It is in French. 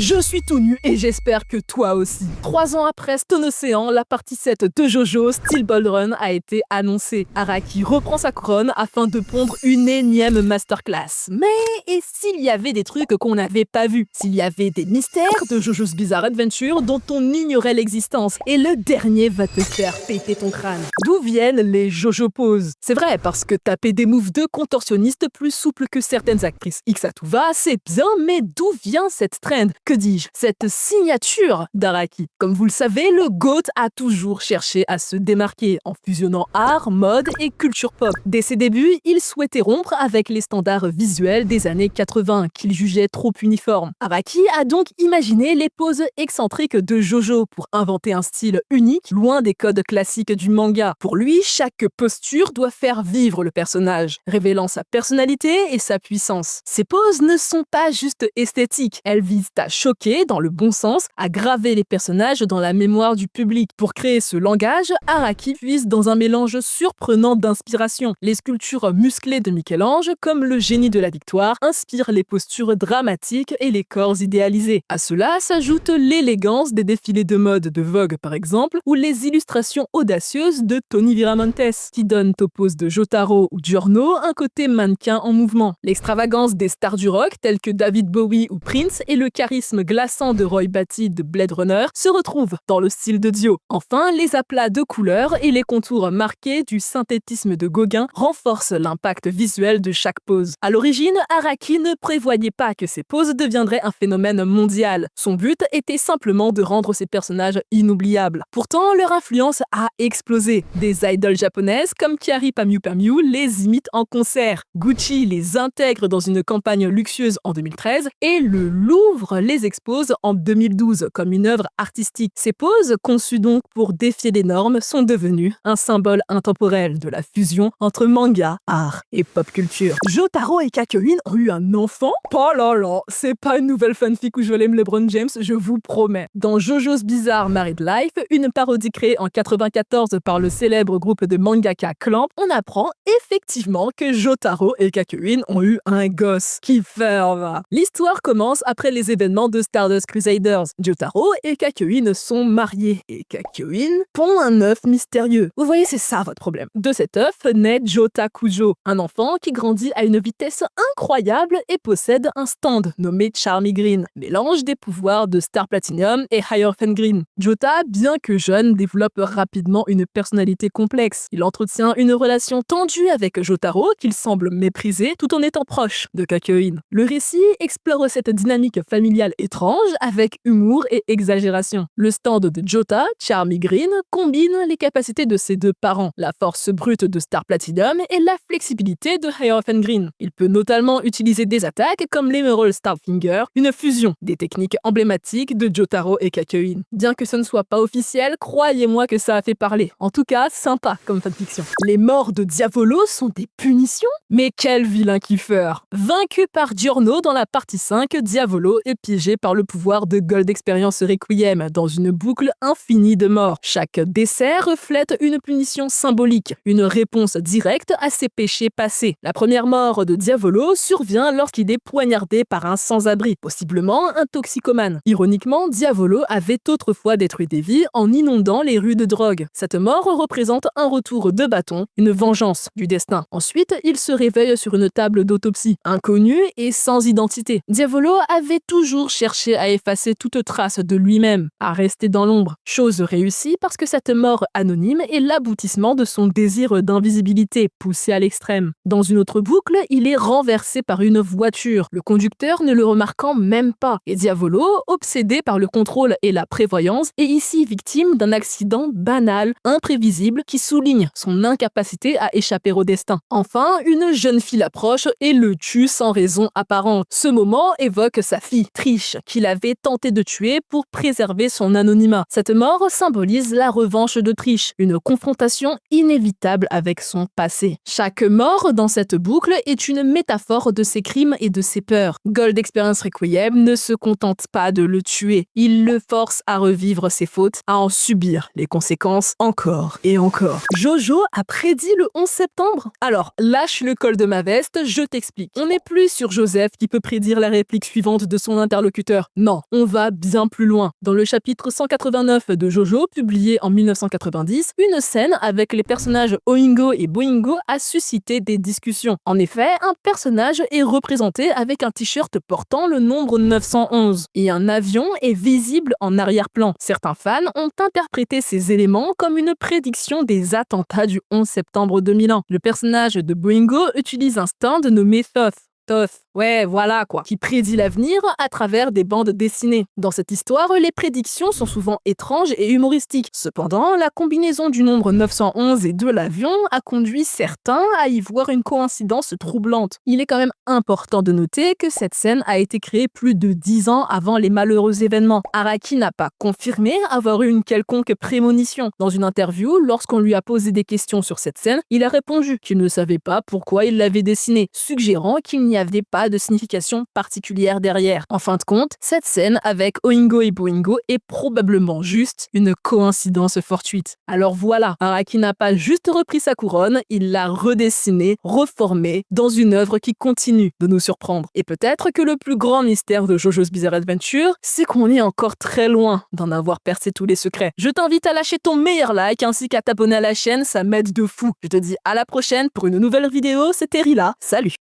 Je suis tout nu et j'espère que toi aussi. 3 ans après Stone Ocean, la partie 7 de JoJo Steel Ball Run a été annoncée. Araki reprend sa couronne afin de pondre une énième masterclass. Mais et s'il y avait des trucs qu'on n'avait pas vus? S'il y avait des mystères de JoJo's Bizarre Adventure dont on ignorait l'existence? Et le dernier va te faire péter ton crâne. D'où viennent les JoJo poses? C'est vrai, parce que taper des moves de contorsionnistes plus souples que certaines actrices X à tout va, c'est bien, mais d'où vient cette trend? Que dis-je? Cette signature d'Araki. Comme vous le savez, le GOAT a toujours cherché à se démarquer en fusionnant art, mode et culture pop. Dès ses débuts, il souhaitait rompre avec les standards visuels des années 80 qu'il jugeait trop uniformes. Araki a donc imaginé les poses excentriques de JoJo pour inventer un style unique, loin des codes classiques du manga. Pour lui, chaque posture doit faire vivre le personnage, révélant sa personnalité et sa puissance. Ces poses ne sont pas juste esthétiques, elles visent à choquer dans le bon sens, à graver les personnages dans la mémoire du public. Pour créer ce langage, Araki puise dans un mélange surprenant d'inspiration. Les sculptures musclées de Michel-Ange, comme le génie de la victoire, inspirent les postures dramatiques et les corps idéalisés. À cela s'ajoute l'élégance des défilés de mode de Vogue par exemple, ou les illustrations audacieuses de Tony Viramontes, qui donnent aux poses de Jotaro ou Giorno un côté mannequin en mouvement. L'extravagance des stars du rock, tels que David Bowie ou Prince, et le charisme glaçant de Roy Batty de Blade Runner se retrouvent dans le style de Dio. Enfin, les aplats de couleurs et les contours marqués du synthétisme de Gauguin renforcent l'impact visuel de chaque pose. À l'origine, Araki ne prévoyait pas que ces poses deviendraient un phénomène mondial. Son but était simplement de rendre ces personnages inoubliables. Pourtant, leur influence a explosé. Des idoles japonaises comme Kyary Pamyu Pamyu les imitent en concert. Gucci les intègre dans une campagne luxueuse en 2013 et le Louvre les expose en 2012 comme une œuvre artistique. Ces poses, conçues donc pour défier les normes, sont devenues un symbole intemporel de la fusion entre manga, art et pop culture. Jotaro et Kakyoin ont eu un enfant? Oh là là, c'est pas une nouvelle fanfic où je l'aime LeBron James, je vous promets. Dans JoJo's Bizarre Married Life, une parodie créée en 94 par le célèbre groupe de mangaka Clamp, on apprend effectivement que Jotaro et Kakyoin ont eu un gosse. Qui ferme. L'histoire commence après les événements de Stardust Crusaders. Jotaro et Kakyoin sont mariés et Kakyoin pond un œuf mystérieux. Vous voyez, c'est ça votre problème. De cet œuf naît Jota Kujo, un enfant qui grandit à une vitesse incroyable et possède un stand nommé Charmy Green, mélange des pouvoirs de Star Platinum et Hierophant Green. Jota, bien que jeune, développe rapidement une personnalité complexe. Il entretient une relation tendue avec Jotaro qu'il semble mépriser tout en étant proche de Kakyoin. Le récit explore cette dynamique familiale étrange avec humour et exagération. Le stand de Jota, Charmy Green, combine les capacités de ses deux parents, la force brute de Star Platinum et la flexibilité de Hierophant Green. Il peut notamment utiliser des attaques comme l'Emerald Starfinger, une fusion des techniques emblématiques de Jotaro et Kakyoin. Bien que ce ne soit pas officiel, croyez-moi que ça a fait parler. En tout cas, sympa comme fanfiction. Les morts de Diavolo sont des punitions? Mais quel vilain kiffeur! Vaincu par Giorno dans la partie 5, Diavolo est piégé par le pouvoir de Gold Experience Requiem dans une boucle infinie de morts. Chaque décès reflète une punition symbolique, une réponse directe à ses péchés passés. La première mort de Diavolo survient lorsqu'il est poignardé par un sans-abri, possiblement un toxicomane. Ironiquement, Diavolo avait autrefois détruit des vies en inondant les rues de drogue. Cette mort représente un retour de bâton, une vengeance du destin. Ensuite, il se réveille sur une table d'autopsie, inconnu et sans identité. Diavolo avait toujours cherché à effacer toute trace de lui-même, à rester dans l'ombre. Chose réussie parce que cette mort anonyme est l'aboutissement de son désir d'invisibilité poussé à l'extrême. Dans une autre boucle, il est renversé par une voiture, le conducteur ne le remarquant même pas. Et Diavolo, obsédé par le contrôle et la prévoyance, est ici victime d'un accident banal, imprévisible, qui souligne son incapacité à échapper au destin. Enfin, une jeune fille l'approche et le tue sans raison apparente. Ce moment évoque sa fille, Trish, qu'il avait tenté de tuer pour préserver son anonymat. Cette mort symbolise la revanche de Trish, une confrontation inévitable avec son passé. Chaque mort dans cette boucle est une métaphore de ses crimes et de ses peurs. Gold Experience Requiem ne se contente pas de le tuer, il le force à revivre ses fautes, à en subir les conséquences encore et encore. Jojo a prédit le 11 septembre? Alors, lâche le col de ma veste, je t'explique. On n'est plus sur Joseph qui peut prédire la réplique suivante de son interlocuteur interlocuteur. Non, on va bien plus loin. Dans le chapitre 189 de Jojo, publié en 1990, une scène avec les personnages Oingo et Boingo a suscité des discussions. En effet, un personnage est représenté avec un t-shirt portant le nombre 911 et un avion est visible en arrière-plan. Certains fans ont interprété ces éléments comme une prédiction des attentats du 11 septembre 2001. Le personnage de Boingo utilise un stand nommé Thoth. Ouais, voilà quoi, qui prédit l'avenir à travers des bandes dessinées. Dans cette histoire, les prédictions sont souvent étranges et humoristiques. Cependant, la combinaison du nombre 911 et de l'avion a conduit certains à y voir une coïncidence troublante. Il est quand même important de noter que cette scène a été créée plus de 10 ans avant les malheureux événements. Araki n'a pas confirmé avoir eu une quelconque prémonition. Dans une interview, lorsqu'on lui a posé des questions sur cette scène, il a répondu qu'il ne savait pas pourquoi il l'avait dessinée, suggérant qu'il n'y avait pas de signification particulière derrière. En fin de compte, cette scène avec Oingo et Boingo est probablement juste une coïncidence fortuite. Alors voilà, Araki n'a pas juste repris sa couronne, il l'a redessinée, reformée dans une œuvre qui continue de nous surprendre. Et peut-être que le plus grand mystère de JoJo's Bizarre Adventure, c'est qu'on est encore très loin d'en avoir percé tous les secrets. Je t'invite à lâcher ton meilleur like ainsi qu'à t'abonner à la chaîne, ça m'aide de fou. Je te dis à la prochaine pour une nouvelle vidéo, c'était Rila, salut!